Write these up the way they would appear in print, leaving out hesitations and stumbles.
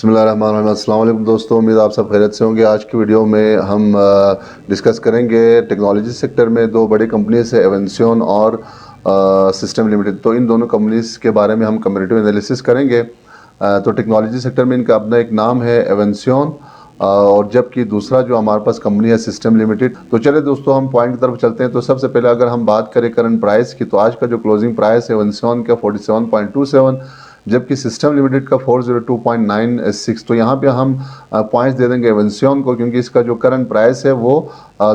बिस्मिल्लाहिर्रहमानिर्रहीम। अस्सलाम वालेकुम दोस्तों, उम्मीद आप सब खैरियत से होंगे। आज की वीडियो में हम डिस्कस करेंगे टेक्नोलॉजी सेक्टर में दो बड़ी कंपनीज है, एवेंसियन और सिस्टम लिमिटेड। तो इन दोनों कंपनीज के बारे में हम कंपैरेटिव एनालिसिस करेंगे। तो टेक्नोलॉजी सेक्टर में इनका अपना एक नाम है एवेंसियन, और जबकि दूसरा जो हमारे पास कंपनी है सिस्टम लिमिटेड। तो चले दोस्तों हम पॉइंट की तरफ चलते हैं। तो सबसे पहले अगर हम बात करें करंट प्राइस की, तो आज का जो क्लोजिंग प्राइस है एवेंसियन का 47.27, जबकि सिस्टम लिमिटेड का 402.96। तो यहाँ पे हम पॉइंट्स दे देंगे एवेंसियन को, क्योंकि इसका जो करंट प्राइस है वो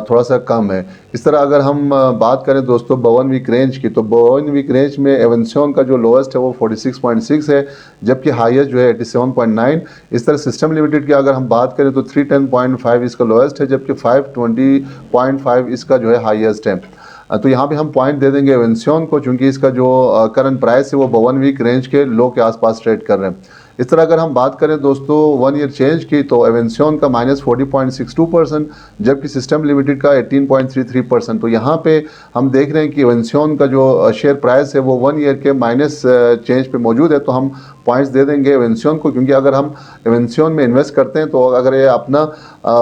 थोड़ा सा कम है। इस तरह अगर हम बात करें दोस्तों 52 वीक रेंज की, तो 52 वीक रेंज में एवेंसियन का जो लोएस्ट है वो 46.6 है, जबकि हाईएस्ट जो है 87.9। इस तरह सिस्टम लिमिटेड की अगर हम बात करें तो 310.5 इसका लोएस्ट है, जबकि 520.5 इसका जो है हाईएस्ट है। तो यहाँ पे हम पॉइंट दे देंगे एवेंसियन को, क्योंकि इसका जो करंट प्राइस है वो 52 वीक रेंज के लो के आसपास ट्रेड कर रहे हैं। इस तरह अगर हम बात करें दोस्तों 1 ईयर चेंज की, तो एवेंसियन का -40.62%, जबकि सिस्टम लिमिटेड का 18.33%। तो यहाँ पे हम देख रहे हैं कि एवेंसियन का जो शेयर प्राइस है वो 1 ईयर के माइनस चेंज पे मौजूद है। तो हम पॉइंट्स दे देंगे एवेंसियन को, क्योंकि अगर हम एवेंसियन में इन्वेस्ट करते हैं तो अगर ये अपना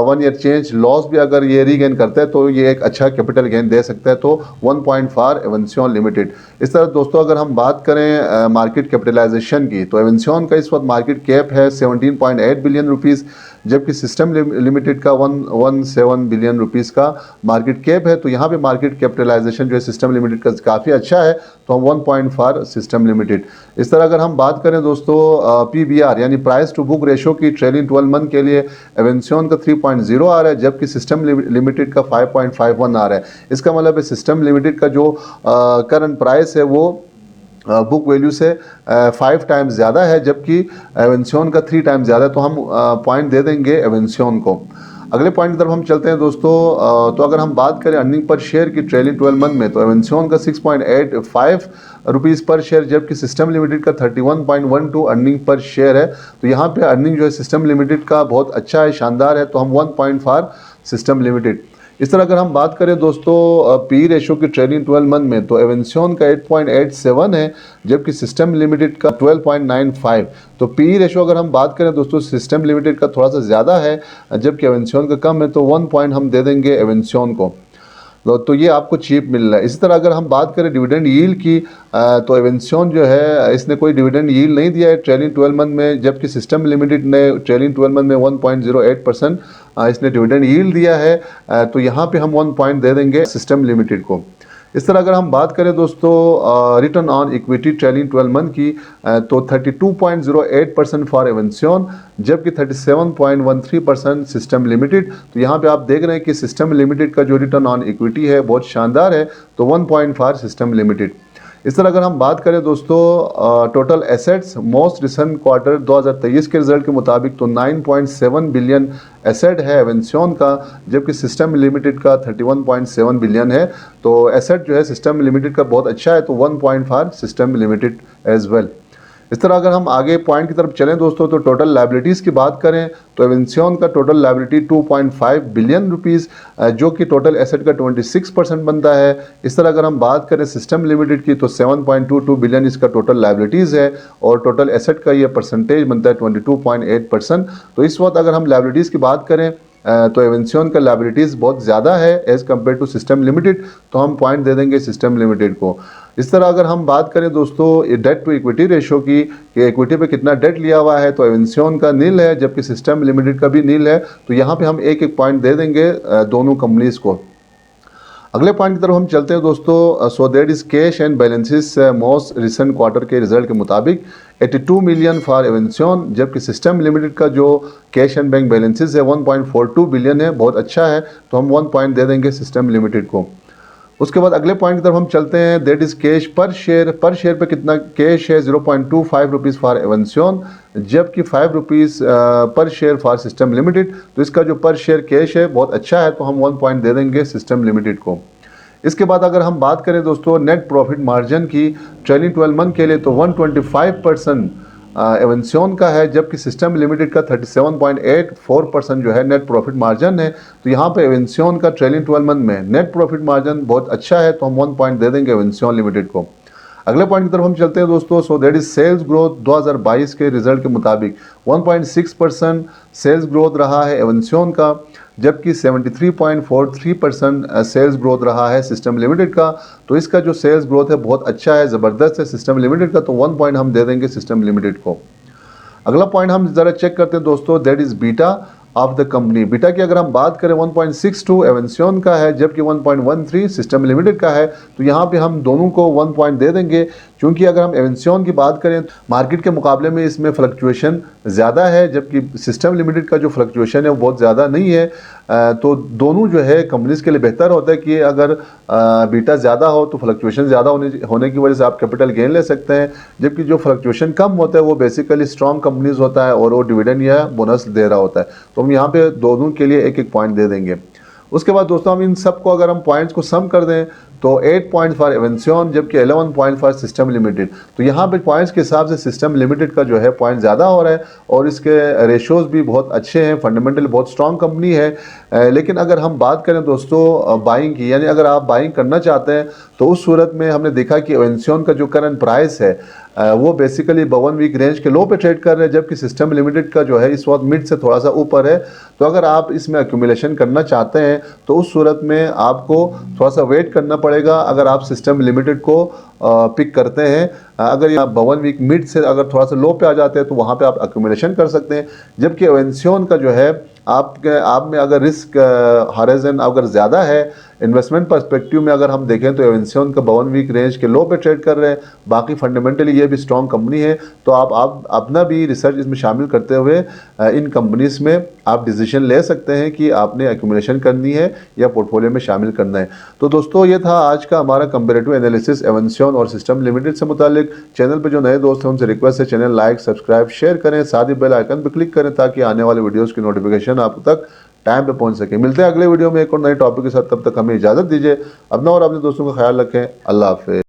1 ईयर चेंज लॉस भी अगर ये रीगेन करता है तो ये एक अच्छा कैपिटल गेन दे सकता है। तो 1 पॉइंट फॉर एवेंसियन लिमिटेड। इस तरह दोस्तों अगर हम बात करें मार्केट कैपिटलाइजेशन की, तो एवेंसियन का इस वक्त मार्केट कैप है 17.8 बिलियन रुपीज़, जबकि सिस्टम लिमिटेड का 117 बिलियन रुपीज़ का मार्केट कैप है। तो यहाँ पे मार्केट कैपिटलाइजेशन जो है सिस्टम लिमिटेड का काफ़ी अच्छा है। तो हम 1 पॉइंट फॉर सिस्टम लिमिटेड। इस तरह अगर हम बात करें दोस्तों PBR यानी प्राइस टू बुक रेशो की, ट्रेलिंग 12 मंथ के लिए एवेंसियन का 3.0 आ रहा है, जबकि सिस्टम लिमिटेड का 5.51 आ रहा है। इसका मतलब है सिस्टम लिमिटेड का जो करंट प्राइस है वो बुक वैल्यू से 5 टाइम्स ज़्यादा है, जबकि एवेंसियन का 3 टाइम्स ज़्यादा है। तो हम पॉइंट दे देंगे एवेंसियन को। अगले पॉइंट की तरफ हम चलते हैं दोस्तों। तो अगर हम बात करें अर्निंग पर शेयर की ट्रेलिंग 12 मंथ में, तो एवेंसियन का 6.85 रुपीज़ पर शेयर, जबकि सिस्टम लिमिटेड का 31.12 अर्निंग पर शेयर है। तो यहाँ पे अर्निंग जो है सिस्टम लिमिटेड का बहुत अच्छा है, शानदार है। तो हम 1 पॉइंट फॉर सिस्टम लिमिटेड। इस तरह अगर हम बात करें दोस्तों पी रेशो की ट्रेलिंग 12 मंथ में, तो एवेंसियन का 8.87 है, जबकि सिस्टम लिमिटेड का 12.95। तो पी रेशो अगर हम बात करें दोस्तों सिस्टम लिमिटेड का थोड़ा सा ज़्यादा है, जबकि एवेंसियन का कम है। तो 1 पॉइंट हम दे देंगे एवेंसियन को। तो ये आपको चीप मिल रहा है। इसी तरह अगर हम बात करें डिविडेंड यील्ड की, तो एवेंसियन जो है इसने कोई डिविडेंड यील्ड नहीं दिया है ट्रेलिंग 12 मंथ में, जबकि सिस्टम लिमिटेड ने ट्रेलिंग 12 मंथ में 1.08% इसने डिविडेंड यील्ड दिया है। तो यहाँ पे हम 1 पॉइंट दे देंगे सिस्टम लिमिटेड को। इस तरह अगर हम बात करें दोस्तों return on equity trailing 12 month की, तो 32.08% फॉर एवेंसियन, जबकि 37.13% सिस्टम लिमिटेड। तो यहाँ पे आप देख रहे हैं कि सिस्टम लिमिटेड का जो रिटर्न ऑन इक्विटी है बहुत शानदार है। तो 1 पॉइंट फॉर सिस्टम लिमिटेड। इस तरह अगर हम बात करें दोस्तों total assets most recent quarter 2023 के रिजल्ट के मुताबिक, तो 9.7 बिलियन एसेट है एवेंसियन का, जबकि सिस्टम लिमिटेड का 31.7 बिलियन है। तो एसेट जो है सिस्टम लिमिटेड का बहुत अच्छा है। तो 1 point four system limited as well. इस तरह अगर हम आगे पॉइंट की तरफ चलें दोस्तों, तो टोटल लायबिलिटीज़ की बात करें, तो एवेंसियन का टोटल लायबिलिटी 2.5 बिलियन रुपीज़, जो कि टोटल एसेट का 26% बनता है। इस तरह अगर हम बात करें सिस्टम लिमिटेड की, तो 7.22 बिलियन इसका टोटल लायबिलिटीज़ है, और टोटल एसेट का ये परसेंटेज बनता है 22.8%। तो इस वक्त अगर हम लायबिलिटीज़ की बात करें तो एवेंसियन का लायबिलिटीज़ बहुत ज़्यादा है as compare to system limited. तो हम पॉइंट दे देंगे सिस्टम लिमिटेड को। इस तरह अगर हम बात करें दोस्तों डेट टू इक्विटी रेशो की, कि इक्विटी पे कितना डेट लिया हुआ है, तो एवेंसियन का नील है, जबकि सिस्टम लिमिटेड का भी नील है। तो यहाँ पे हम एक एक पॉइंट दे देंगे दोनों कंपनीज़ को। अगले पॉइंट की तरफ हम चलते हैं दोस्तों। So that is cash and balances most recent quarter के रिजल्ट के मुताबिक 82 मिलियन फॉर एवेंसियन, जबकि सिस्टम लिमिटेड का जो कैश एंड बैंक बैलेंसेस है 1.42 बिलियन है, बहुत अच्छा है। तो हम 1 पॉइंट दे देंगे सिस्टम लिमिटेड को। उसके बाद अगले पॉइंट की तरफ हम चलते हैं। दैट इज कैश पर शेयर पे कितना कैश है, 0.25 रुपीज़ फॉर एवेंसियन, जबकि 5 रुपीज़ पर शेयर फॉर सिस्टम लिमिटेड। तो इसका जो पर शेयर कैश है बहुत अच्छा है। तो हम 1 पॉइंट दे देंगे सिस्टम लिमिटेड को। इसके बाद अगर हम बात करें दोस्तों नेट प्रॉफिट मार्जिन की ट्रेलिंग 12 मंथ के लिए, तो 125% एवेंसियन का है, जबकि सिस्टम लिमिटेड का 37.84% जो है नेट प्रॉफिट मार्जिन है। तो यहाँ पे एवेंसियन का ट्रेलिंग 12 मंथ में नेट प्रॉफिट मार्जिन बहुत अच्छा है। तो हम 1 पॉइंट दे देंगे एवेंसियन लिमिटेड को। अगले पॉइंट की तरफ हम चलते हैं दोस्तों। So that is sales growth 2022 के रिजल्ट के मुताबिक 1.6% सेल्स ग्रोथ रहा है एवेंसियन का, जबकि 73.43% सेल्स ग्रोथ रहा है सिस्टम लिमिटेड का। तो इसका जो सेल्स ग्रोथ है बहुत अच्छा है, ज़बरदस्त है सिस्टम लिमिटेड का, तो 1 पॉइंट हम दे देंगे सिस्टम लिमिटेड को। अगला पॉइंट हम ज़रा चेक करते हैं दोस्तों, that is beta of the company. Beta की अगर हम बात करें 1.62 एवेंसियन का है, जबकि 1.13 सिस्टम लिमिटेड का है। तो यहाँ पे हम दोनों को 1 पॉइंट दे देंगे, क्योंकि अगर हम एवेंसियन की बात करें मार्केट के मुकाबले में इसमें फ्लक्चुएशन ज़्यादा है, जबकि सिस्टम लिमिटेड का जो फ्लक्चुएशन है वो बहुत ज़्यादा नहीं है। तो दोनों जो है कंपनीज़ के लिए बेहतर होता है कि अगर बीटा ज़्यादा हो तो फ्लक्चुएशन ज़्यादा होने की वजह से आप कैपिटल गेन ले सकते हैं, जबकि जो फ्लक्चुएशन कम होता है वो बेसिकली स्ट्रॉन्ग कंपनीज होता है और वो डिविडेंड या बोनस दे रहा होता है। तो हम यहाँ पे दोनों के लिए एक एक पॉइंट दे देंगे। उसके बाद दोस्तों हम इन सब को अगर हम पॉइंट्स को सम कर दें तो 8 पॉइंट फॉर एवेंसियन, जबकि 11 पॉइंट फॉर सिस्टम लिमिटेड। तो यहाँ पे पॉइंट्स के हिसाब से सिस्टम लिमिटेड का जो है पॉइंट ज़्यादा हो रहा है और इसके रेशोज़ भी बहुत अच्छे हैं, फंडामेंटली बहुत स्ट्रॉन्ग कंपनी है। लेकिन अगर हम बात करें दोस्तों बाइंग की, यानी अगर आप बाइंग करना चाहते हैं तो उस सूरत में हमने देखा कि एवेंसियन का जो करंट प्राइस है वो बेसिकली 52 वीक रेंज के लो पे ट्रेड कर रहे हैं, जबकि सिस्टम लिमिटेड का जो है इस वक्त मिड से थोड़ा सा ऊपर है। तो अगर आप इसमें एक्यूमुलेशन करना चाहते हैं तो उस सूरत में आपको थोड़ा सा वेट करना पड़ेगा। अगर आप सिस्टम लिमिटेड को पिक करते हैं, अगर ये 52 वीक मिड से अगर थोड़ा सा लो पे आ जाते हैं तो वहाँ पे आप एक्यूमुलेशन कर सकते हैं। जबकि एवेंसियन का जो है आप में अगर रिस्क हॉराइजन अगर ज़्यादा है इन्वेस्टमेंट पर्सपेक्टिव में, अगर हम देखें तो एवेंसियन का 52 वीक रेंज के लो पे ट्रेड कर रहे हैं, बाकी फंडामेंटली ये भी स्ट्रॉन्ग कंपनी है। तो आप अपना भी रिसर्च इसमें शामिल करते हुए इन कंपनीज में आप डिसीजन ले सकते हैं कि आपने एक्यूमुलेशन करनी है या पोर्टफोलियो में शामिल करना है। तो दोस्तों ये था आज का हमारा कंपेरेटिव एनालिसिस एवेंसियन और सिस्टम लिमिटेड से मुतालिक। चैनल पर जो नए दोस्त हैं उनसे रिक्वेस्ट है चैनल लाइक सब्सक्राइब शेयर करें, साथ ही बेल आइकन पर क्लिक करें ताकि आने वाले वीडियोज़ की नोटिफिकेशन आप तक टाइम पे पहुंच सके। मिलते हैं अगले वीडियो में एक और नए टॉपिक के साथ, तब तक हमें इजाज़त दीजिए। अपना और अपने दोस्तों का ख्याल रखें। अल्लाह हाफिज़।